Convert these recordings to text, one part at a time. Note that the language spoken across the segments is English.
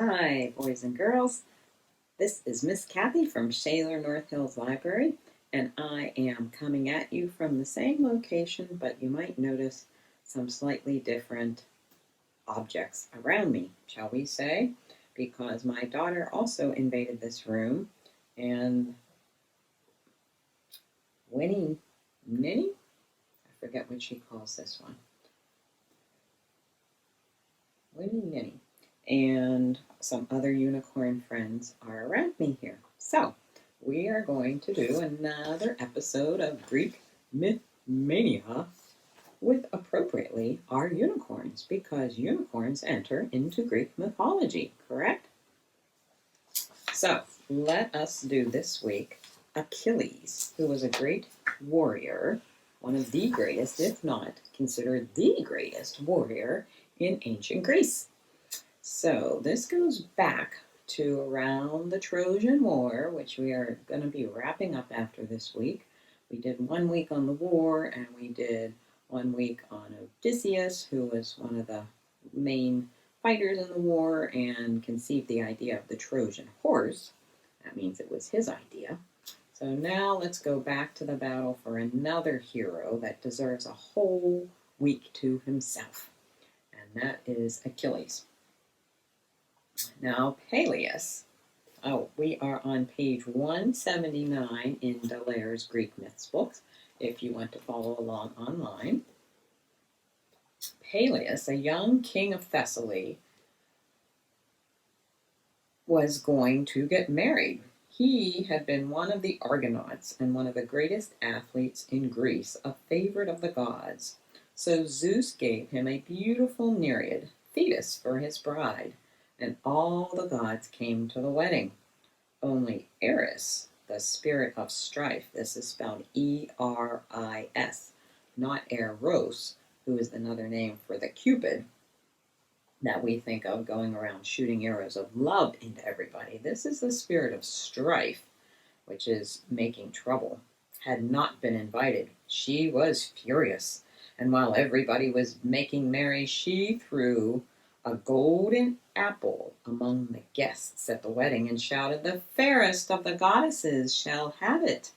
Hi, boys and girls. This is Miss Kathy from Shaler North Hills Library, and I am coming at you from the same location, but you might notice some slightly different objects around me, shall we say, because my daughter also invaded this room, and Winnie, Ninny? I forget what she calls this one. Winnie Ninny. And some other unicorn friends are around me here. So, we are going to do another episode of Greek Myth Mania with appropriately our unicorns, because unicorns enter into Greek mythology, correct? So, let us do this week Achilles, who was a great warrior, one of the greatest, if not considered the greatest warrior in ancient Greece. So this goes back to around the Trojan War, which we are going to be wrapping up after this week. We did 1 week on the war, and we did 1 week on Odysseus, who was one of the main fighters in the war and conceived the idea of the Trojan horse. That means it was his idea. So now let's go back to the battle for another hero that deserves a whole week to himself, and that is Achilles. Now, Peleus. We are on page 179 in Dallaire's Greek Myths books, if you want to follow along online. Peleus, a young king of Thessaly, was going to get married. He had been one of the Argonauts and one of the greatest athletes in Greece, a favorite of the gods. So Zeus gave him a beautiful nereid, Thetis, for his bride, and all the gods came to the wedding. Only Eris, the spirit of strife, this is spelled E-R-I-S, not Eros, who is another name for the Cupid that we think of going around shooting arrows of love into everybody. This is the spirit of strife, which is making trouble, had not been invited. She was furious, and while everybody was making merry, she threw a golden apple among the guests at the wedding and shouted, "The fairest of the goddesses shall have it."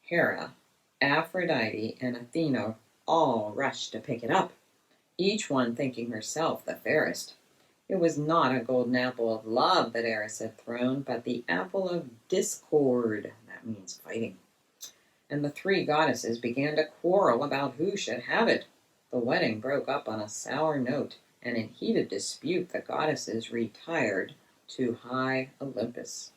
Hera, Aphrodite, and Athena all rushed to pick it up, each one thinking herself the fairest. It was not a golden apple of love that Eris had thrown, but the apple of discord, that means fighting. And the 3 goddesses began to quarrel about who should have it. The wedding broke up on a sour note, and in heated dispute the goddesses retired to high Olympus.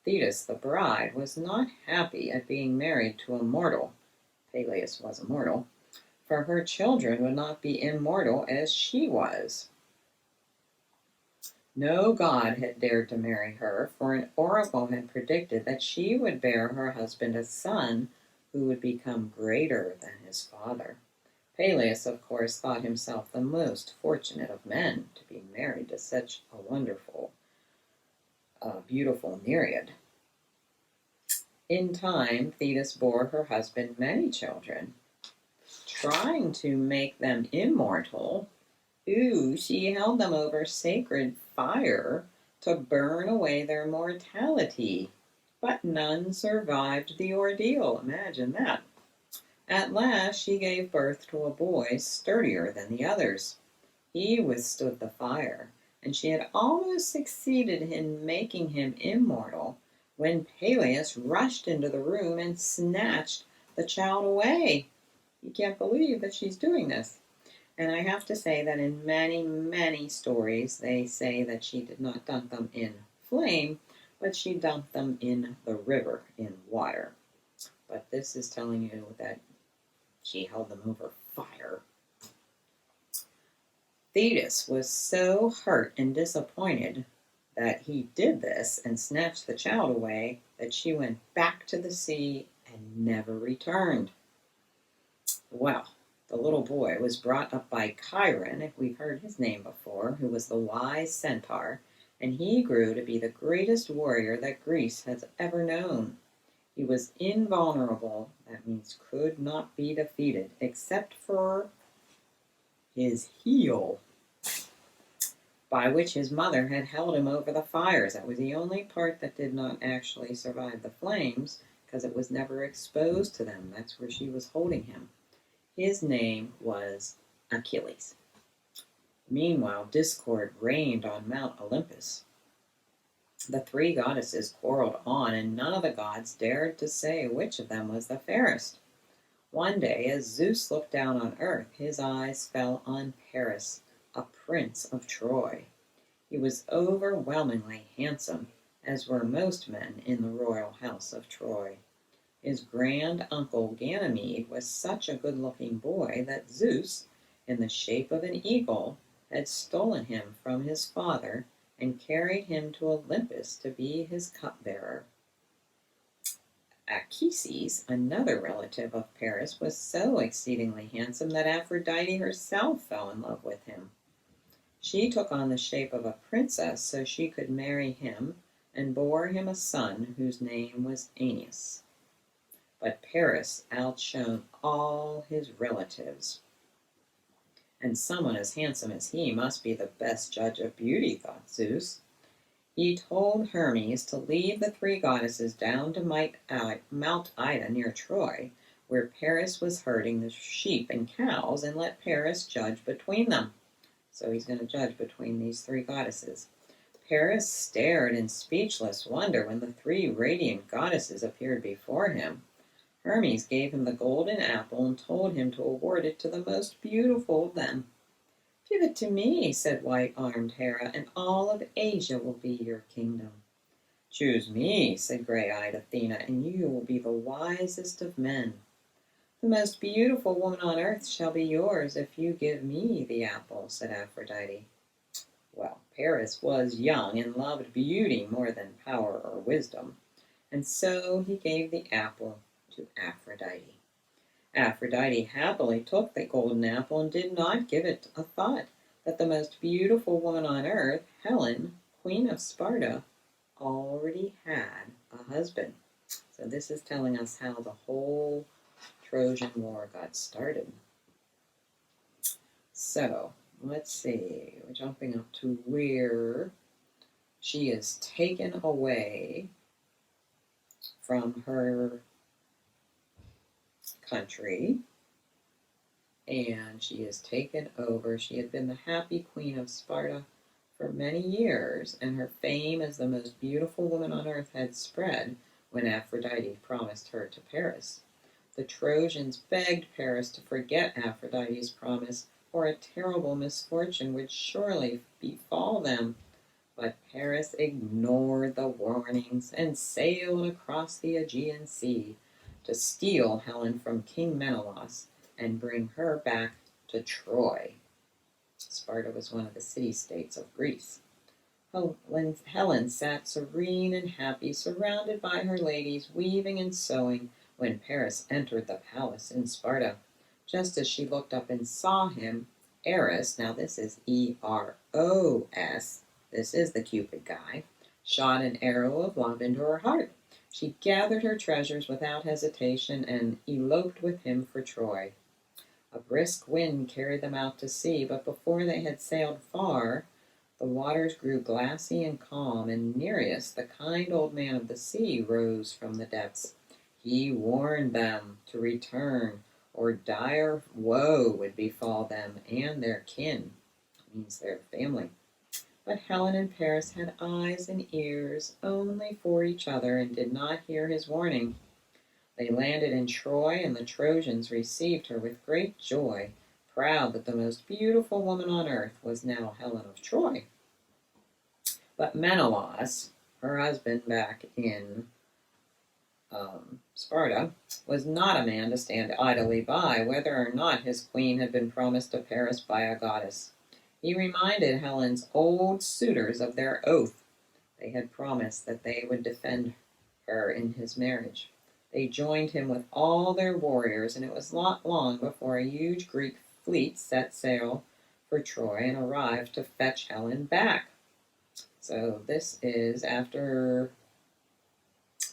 Thetis, the bride, was not happy at being married to a mortal. Peleus was a mortal, for her children would not be immortal as she was. No god had dared to marry her, for an oracle had predicted that she would bear her husband a son who would become greater than his father. Peleus, of course, thought himself the most fortunate of men to be married to such a wonderful, beautiful nereid. In time, Thetis bore her husband many children. Trying to make them immortal, she held them over sacred fire to burn away their mortality, but none survived the ordeal. Imagine that. At last she gave birth to a boy sturdier than the others. He withstood the fire, and she had almost succeeded in making him immortal when Peleus rushed into the room and snatched the child away. You can't believe that she's doing this. And I have to say that in many, many stories, they say that she did not dump them in flame, but she dumped them in the river, in water. But this is telling you that she held them over fire. Thetis was so hurt and disappointed that he did this and snatched the child away that she went back to the sea and never returned. Well, the little boy was brought up by Chiron, if we've heard his name before, who was the wise centaur, and he grew to be the greatest warrior that Greece has ever known. He was invulnerable, that means could not be defeated, except for his heel. by which his mother had held him over the fires. That was the only part that did not actually survive the flames, because it was never exposed to them. That's where she was holding him. His name was Achilles. Meanwhile, discord reigned on Mount Olympus. The three goddesses quarreled on, and none of the gods dared to say which of them was the fairest. One day, as Zeus looked down on earth, his eyes fell on Paris, a prince of Troy. He was overwhelmingly handsome, as were most men in the royal house of Troy. His grand uncle Ganymede was such a good-looking boy that Zeus, in the shape of an eagle, had stolen him from his father and carried him to Olympus to be his cupbearer. Achilles, another relative of Paris, was so exceedingly handsome that Aphrodite herself fell in love with him. She took on the shape of a princess so she could marry him and bore him a son whose name was Aeneas. But Paris outshone all his relatives, and someone as handsome as he must be the best judge of beauty, thought Zeus. He told Hermes to lead the three goddesses down to Mount Ida near Troy, where Paris was herding the sheep and cows, and let Paris judge between them. So he's going to judge between these three goddesses. Paris stared in speechless wonder when the three radiant goddesses appeared before him. Hermes gave him the golden apple and told him to award it to the most beautiful of them. "Give it to me," said white-armed Hera, "and all of Asia will be your kingdom." "Choose me," said gray-eyed Athena, "and you will be the wisest of men." "The most beautiful woman on earth shall be yours if you give me the apple," said Aphrodite. Well, Paris was young and loved beauty more than power or wisdom, and so he gave the apple to Aphrodite. Aphrodite happily took the golden apple and did not give it a thought that the most beautiful woman on earth, Helen, Queen of Sparta, already had a husband. So this is telling us how the whole Trojan War got started. So, let's see. We're jumping up to where she is taken away from her country, and she is taken over. She had been the happy queen of Sparta for many years, and her fame as the most beautiful woman on earth had spread when Aphrodite promised her to Paris. The Trojans begged Paris to forget Aphrodite's promise, or a terrible misfortune would surely befall them. But Paris ignored the warnings and sailed across the Aegean Sea to steal Helen from King Menelaus and bring her back to Troy. Sparta was one of the city-states of Greece. Helen sat serene and happy, surrounded by her ladies, weaving and sewing, when Paris entered the palace in Sparta. Just as she looked up and saw him, Eros, now this is E-R-O-S, this is the Cupid guy, shot an arrow of love into her heart. She gathered her treasures without hesitation and eloped with him for Troy. A brisk wind carried them out to sea, but before they had sailed far, the waters grew glassy and calm, and Nereus, the kind old man of the sea, rose from the depths. He warned them to return, or dire woe would befall them and their kin, means their family. But Helen and Paris had eyes and ears only for each other and did not hear his warning. They landed in Troy, and the Trojans received her with great joy, proud that the most beautiful woman on earth was now Helen of Troy. But Menelaus, her husband back in Sparta, was not a man to stand idly by, whether or not his queen had been promised to Paris by a goddess. He reminded Helen's old suitors of their oath. They had promised that they would defend her in his marriage. They joined him with all their warriors, and it was not long before a huge Greek fleet set sail for Troy and arrived to fetch Helen back. So this is after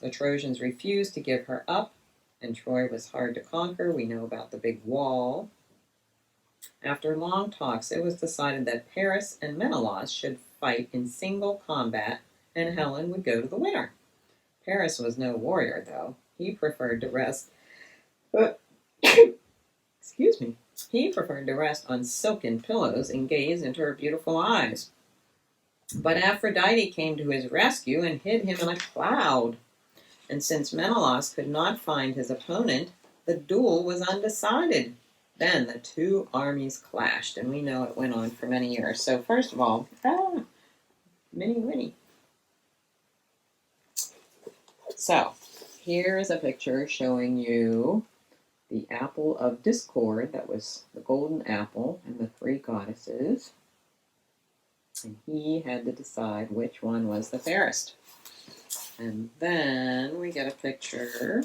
the Trojans refused to give her up, and Troy was hard to conquer. We know about the big wall. After long talks, it was decided that Paris and Menelaus should fight in single combat, and Helen would go to the winner. Paris was no warrior, though. He preferred to rest. Excuse me. He preferred to rest on silken pillows and gaze into her beautiful eyes. But Aphrodite came to his rescue and hid him in a cloud. And since Menelaus could not find his opponent, the duel was undecided. Then the two armies clashed, and we know it went on for many years. So first of all, Minnie Winnie. So here is a picture showing you the apple of discord. That was the golden apple and the three goddesses. And he had to decide which one was the fairest. And then we get a picture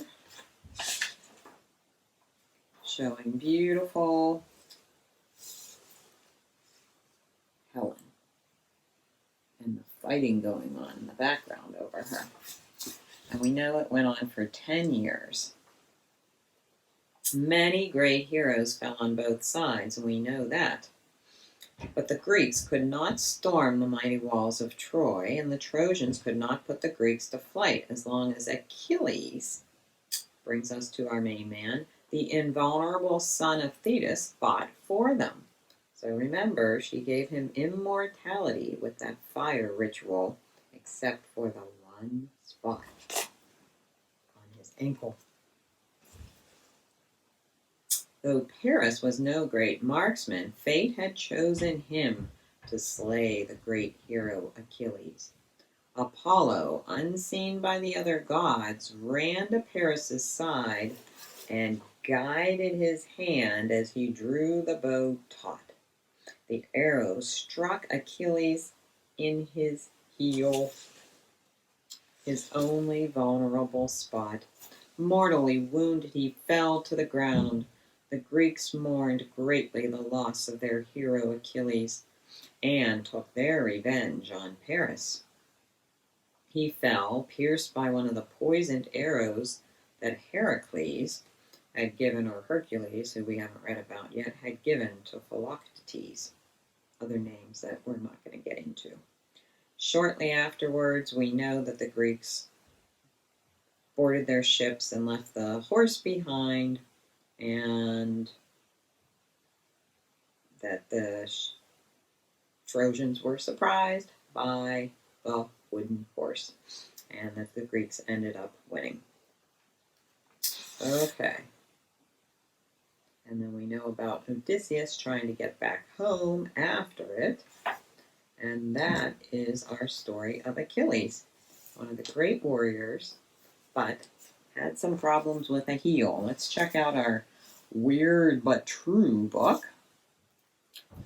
showing beautiful Helen and the fighting going on in the background over her. And we know it went on for 10 years. Many great heroes fell on both sides, and we know that. But the Greeks could not storm the mighty walls of Troy, and the Trojans could not put the Greeks to flight as long as Achilles, brings us to our main man, the invulnerable son of Thetis, fought for them. So remember, she gave him immortality with that fire ritual, except for the one spot on his ankle. Though Paris was no great marksman, fate had chosen him to slay the great hero Achilles. Apollo, unseen by the other gods, ran to Paris' side and guided his hand as he drew the bow taut. The arrow struck Achilles in his heel, his only vulnerable spot. Mortally wounded, he fell to the ground. The Greeks mourned greatly the loss of their hero Achilles and took their revenge on Paris. He fell, pierced by one of the poisoned arrows that Heracles had given, or Hercules, who we haven't read about yet, had given to Philoctetes. Other names that we're not going to get into. Shortly afterwards, we know that the Greeks boarded their ships and left the horse behind, and that the Trojans were surprised by the wooden horse, and that the Greeks ended up winning. Okay. And then we know about Odysseus trying to get back home after it, and that is our story of Achilles, one of the great warriors, but had some problems with a heel. Let's check out our Weird But True book,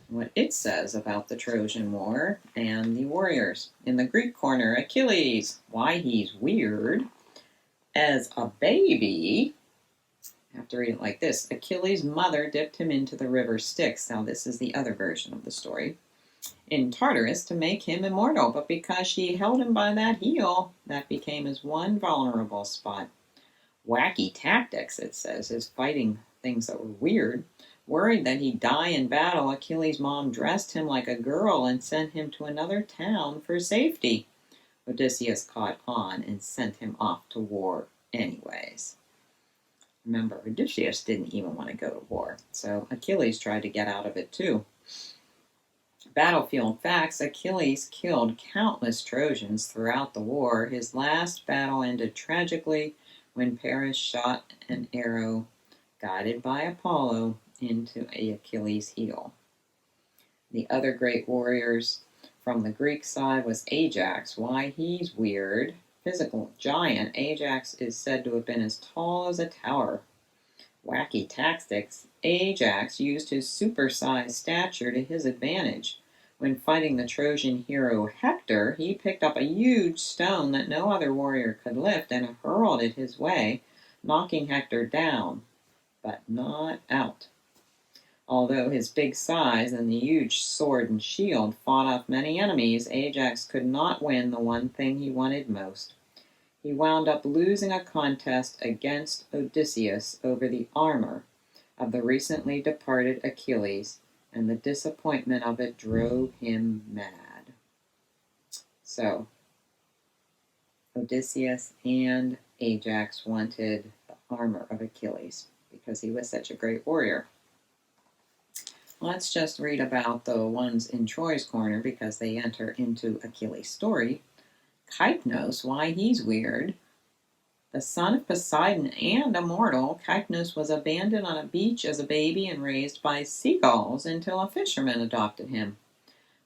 what it says about the Trojan War and the warriors. In the Greek corner, Achilles, why he's weird. As a baby, I have to read it like this. Achilles' mother dipped him into the river Styx. Now this is the other version of the story. In Tartarus to make him immortal, but because she held him by that heel, that became his one vulnerable spot. Wacky tactics, it says, is fighting things that were weird. Worried that he'd die in battle, Achilles' mom dressed him like a girl and sent him to another town for safety. Odysseus caught on and sent him off to war anyways. Remember, Odysseus didn't even want to go to war, so Achilles tried to get out of it too. Battlefield facts: Achilles killed countless Trojans throughout the war. His last battle ended tragically when Paris shot an arrow, guided by Apollo, into Achilles' heel. The other great warriors from the Greek side was Ajax. Why he's weird. Physical giant, Ajax is said to have been as tall as a tower. Wacky tactics, Ajax used his supersized stature to his advantage. When fighting the Trojan hero Hector, he picked up a huge stone that no other warrior could lift and hurled it his way, knocking Hector down, but not out. Although his big size and the huge sword and shield fought off many enemies, Ajax could not win the one thing he wanted most. He wound up losing a contest against Odysseus over the armor of the recently departed Achilles, and the disappointment of it drove him mad. So, Odysseus and Ajax wanted the armor of Achilles because he was such a great warrior. Let's just read about the ones in Troy's corner because they enter into Achilles' story. Kypnos, why he's weird. The son of Poseidon and a mortal, Kypnos was abandoned on a beach as a baby and raised by seagulls until a fisherman adopted him.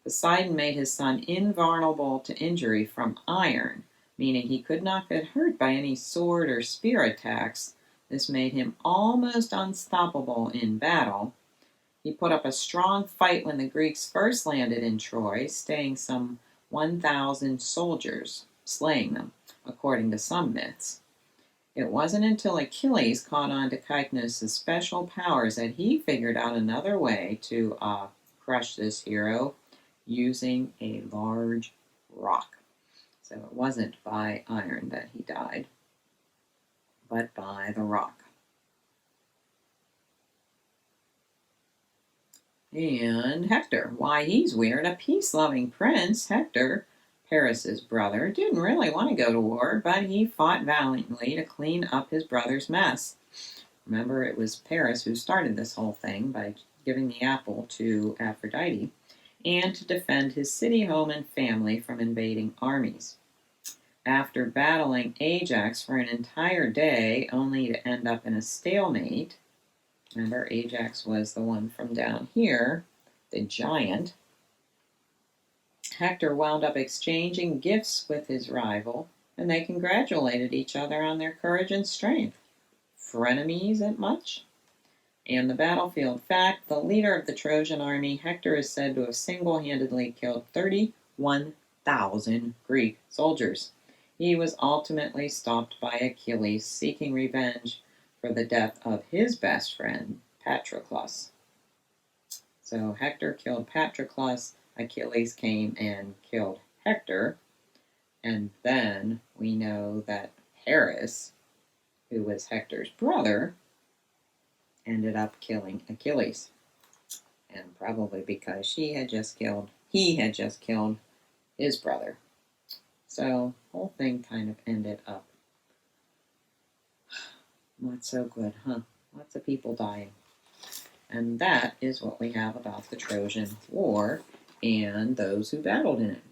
Poseidon made his son invulnerable to injury from iron, meaning he could not get hurt by any sword or spear attacks. This made him almost unstoppable in battle. He put up a strong fight when the Greeks first landed in Troy, staying some 1,000 soldiers, slaying them, according to some myths. It wasn't until Achilles caught on to Kypnos' special powers that he figured out another way to crush this hero using a large rock. So it wasn't by iron that he died, but by the rock. And Hector, why he's weird. A peace-loving prince, Hector, Paris's brother, didn't really want to go to war, but he fought valiantly to clean up his brother's mess. Remember, it was Paris who started this whole thing by giving the apple to Aphrodite, and to defend his city, home, and family from invading armies. After battling Ajax for an entire day, only to end up in a stalemate, remember Ajax was the one from down here, the giant, Hector wound up exchanging gifts with his rival, and they congratulated each other on their courage and strength. Frenemies at much? And the battlefield fact, the leader of the Trojan army, Hector, is said to have single-handedly killed 31,000 Greek soldiers. He was ultimately stopped by Achilles, seeking revenge for the death of his best friend, Patroclus. So Hector killed Patroclus, Achilles came and killed Hector, and then we know that Paris, who was Hector's brother, ended up killing Achilles. And probably because he had just killed his brother. So the whole thing kind of ended up not so good, huh? Lots of people dying. And that is what we have about the Trojan War and those who battled in it.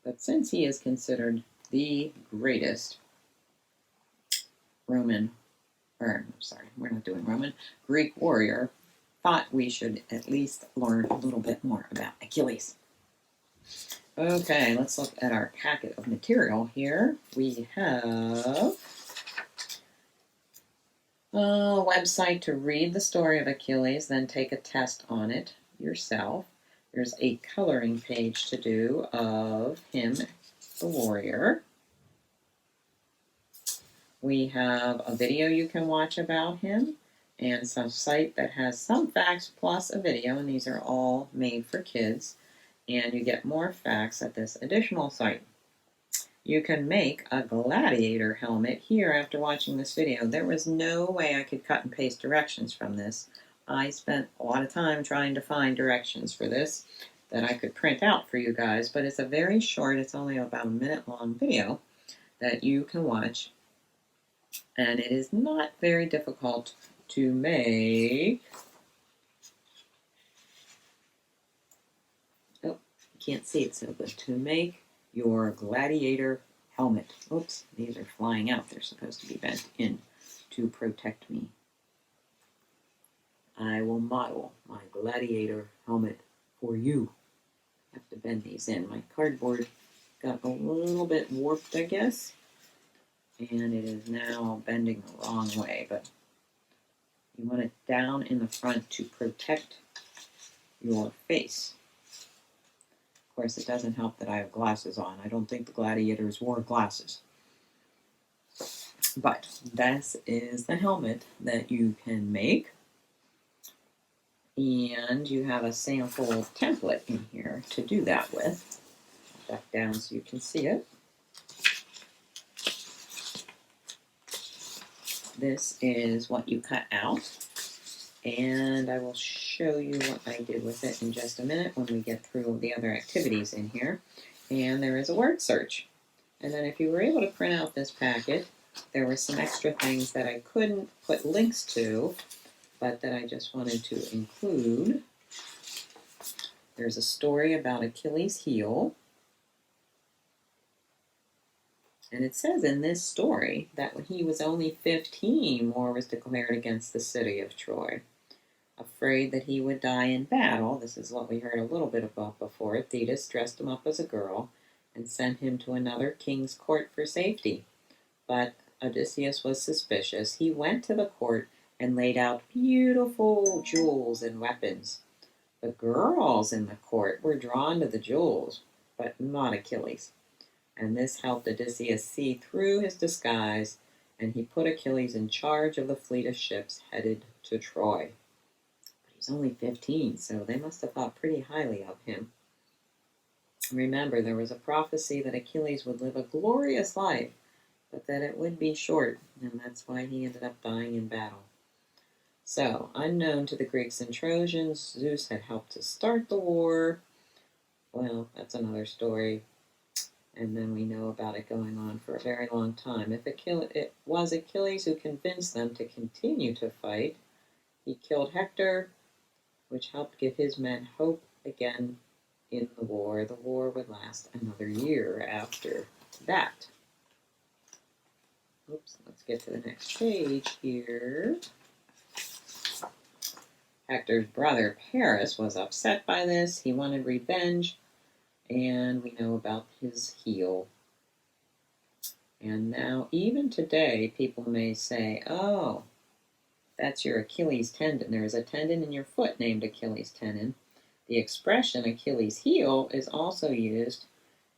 But since he is considered the greatest Greek warrior, thought we should at least learn a little bit more about Achilles. Okay, let's look at our packet of material here. We have a website to read the story of Achilles, then take a test on it yourself. There's a coloring page to do of him, the warrior. We have a video you can watch about him, and some site that has some facts plus a video, and these are all made for kids. And you get more facts at this additional site. You can make a gladiator helmet here after watching this video. There was no way I could cut and paste directions from this. I spent a lot of time trying to find directions for this that I could print out for you guys, but it's a very short, it's only about a minute long video that you can watch, and it is not very difficult to make. Oh, you can't see it so good. To make your gladiator helmet. Oops, these are flying out. They're supposed to be bent in to protect me. I will model my gladiator helmet for you. I have to bend these in. My cardboard got a little bit warped, I guess, and it is now bending the wrong way, but you want it down in the front to protect your face. Of course, it doesn't help that I have glasses on. I don't think the gladiators wore glasses. But this is the helmet that you can make. And you have a sample template in here to do that with. I'll back down so you can see it. this is what you cut out, and I will show you what I did with it in just a minute when we get through the other activities in here. And there is a word search. And then if you were able to print out this packet, there were some extra things that I couldn't put links to, but that I just wanted to include. There's a story about Achilles' heel. And it says in this story that when he was only 15, war was declared against the city of Troy. Afraid that he would die in battle, this is what we heard a little bit about before, Thetis dressed him up as a girl and sent him to another king's court for safety. But Odysseus was suspicious. He went to the court and laid out beautiful jewels and weapons. The girls in the court were drawn to the jewels, but not Achilles. And this helped Odysseus see through his disguise, and he put Achilles in charge of the fleet of ships headed to Troy. But he's only 15, so they must have thought pretty highly of him. Remember, there was a prophecy that Achilles would live a glorious life, but that it would be short, and that's why he ended up dying in battle. So, unknown to the Greeks and Trojans, Zeus had helped to start the war. Well, that's another story. And then we know about it going on for a very long time. It was Achilles who convinced them to continue to fight. He killed Hector, which helped give his men hope again in the war. The war would last another year after that. Oops, let's get to the next page here. Hector's brother Paris was upset by this. He wanted revenge. And we know about his heel. And now, even today, people may say, oh, that's your Achilles tendon. There is a tendon in your foot named Achilles tendon. The expression Achilles heel is also used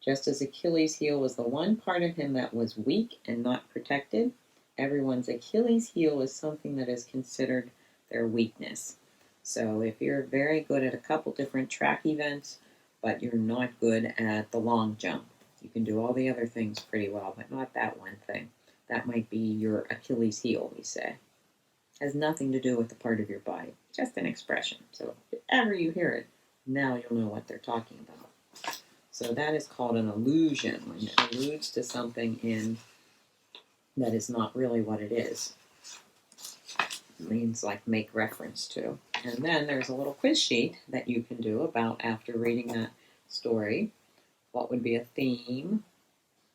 just as Achilles heel was the one part of him that was weak and not protected. Everyone's Achilles heel is something that is considered their weakness. So if you're very good at a couple different track events, but you're not good at the long jump. You can do all the other things pretty well, but not that one thing. That might be your Achilles heel, we say. Has nothing to do with the part of your body, just an expression. So if ever you hear it, now you'll know what they're talking about. So that is called an allusion, when it alludes to something that is not really what it is. It means like make reference to. And then there's a little quiz sheet that you can do about after reading that story. What would be a theme?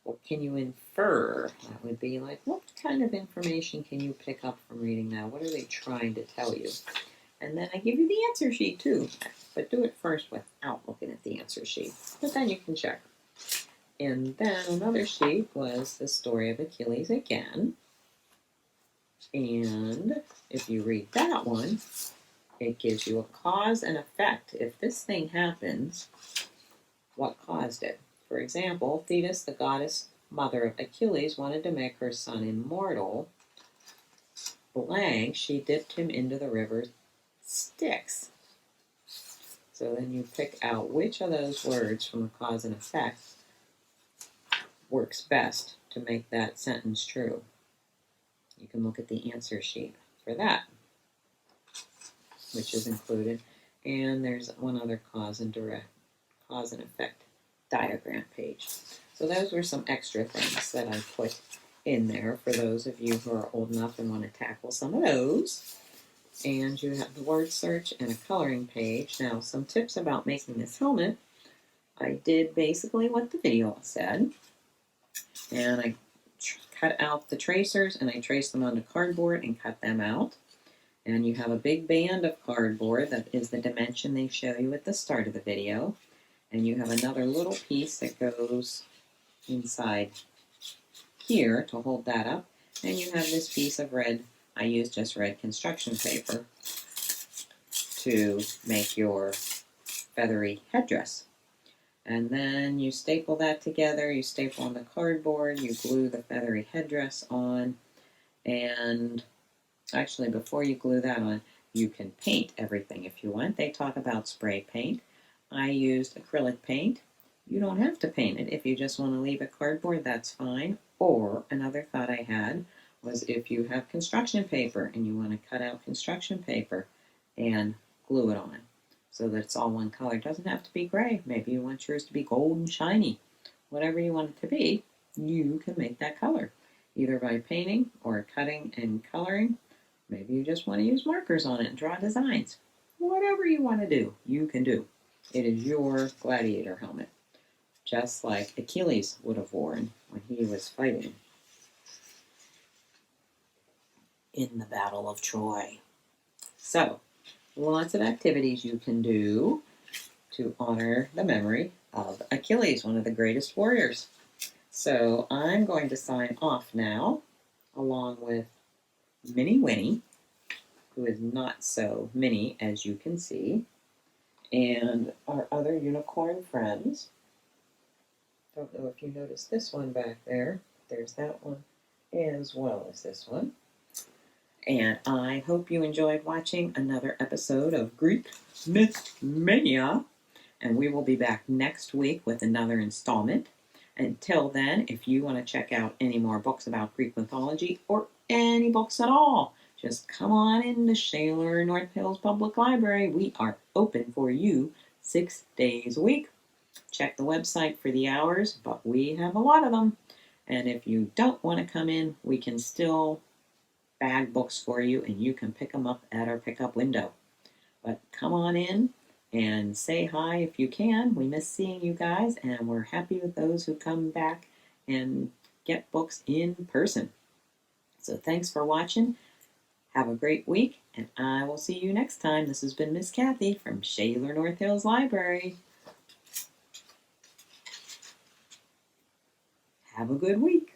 What can you infer? That would be like, what kind of information can you pick up from reading that? What are they trying to tell you? And then I give you the answer sheet too. But do it first without looking at the answer sheet. But then you can check. And then another sheet was the story of Achilles again. And if you read that one, it gives you a cause and effect. If this thing happens, what caused it? For example, Thetis, the goddess mother of Achilles, wanted to make her son immortal. Blank, she dipped him into the river Styx. So then you pick out which of those words from the cause and effect works best to make that sentence true. You can look at the answer sheet for that, which is included. And there's one other cause and effect diagram page. So those were some extra things that I put in there for those of you who are old enough and want to tackle some of those. And you have the word search and a coloring page. Now, some tips about making this helmet. I did basically what the video said. And I cut out the tracers and I traced them onto cardboard and cut them out. And you have a big band of cardboard that is the dimension they show you at the start of the video. And you have another little piece that goes inside here to hold that up. And you have this piece of red, I used just red construction paper to make your feathery headdress. And then you staple that together, you staple on the cardboard, you glue the feathery headdress on, and actually before you glue that on, you can paint everything if you want. They talk about spray paint. I used acrylic paint. You don't have to paint it. If you just want to leave it cardboard, that's fine. Or, another thought I had was if you have construction paper and you want to cut out construction paper and glue it on so that it's all one color. It doesn't have to be gray. Maybe you want yours to be gold and shiny. Whatever you want it to be, you can make that color, either by painting or cutting and coloring. Maybe you just want to use markers on it and draw designs. Whatever you want to do, you can do. It is your gladiator helmet, just like Achilles would have worn when he was fighting in the Battle of Troy. So, lots of activities you can do to honor the memory of Achilles, one of the greatest warriors. So I'm going to sign off now, along with Minnie Winnie, who is not so mini as you can see, and our other unicorn friends. Don't know if you noticed this one back there. There's that one, as well as this one. And I hope you enjoyed watching another episode of Greek Myth Mania. And we will be back next week with another installment. Until then, if you want to check out any more books about Greek mythology or any books at all, just come on in to Shaler North Hills Public Library. We are open for you 6 days a week. Check the website for the hours, but we have a lot of them. And if you don't want to come in, we can still bag books for you, and you can pick them up at our pickup window. But come on in and say hi if you can. We miss seeing you guys, and we're happy with those who come back and get books in person. So thanks for watching. Have a great week, and I will see you next time. This has been Miss Kathy from Shaler North Hills Library. Have a good week.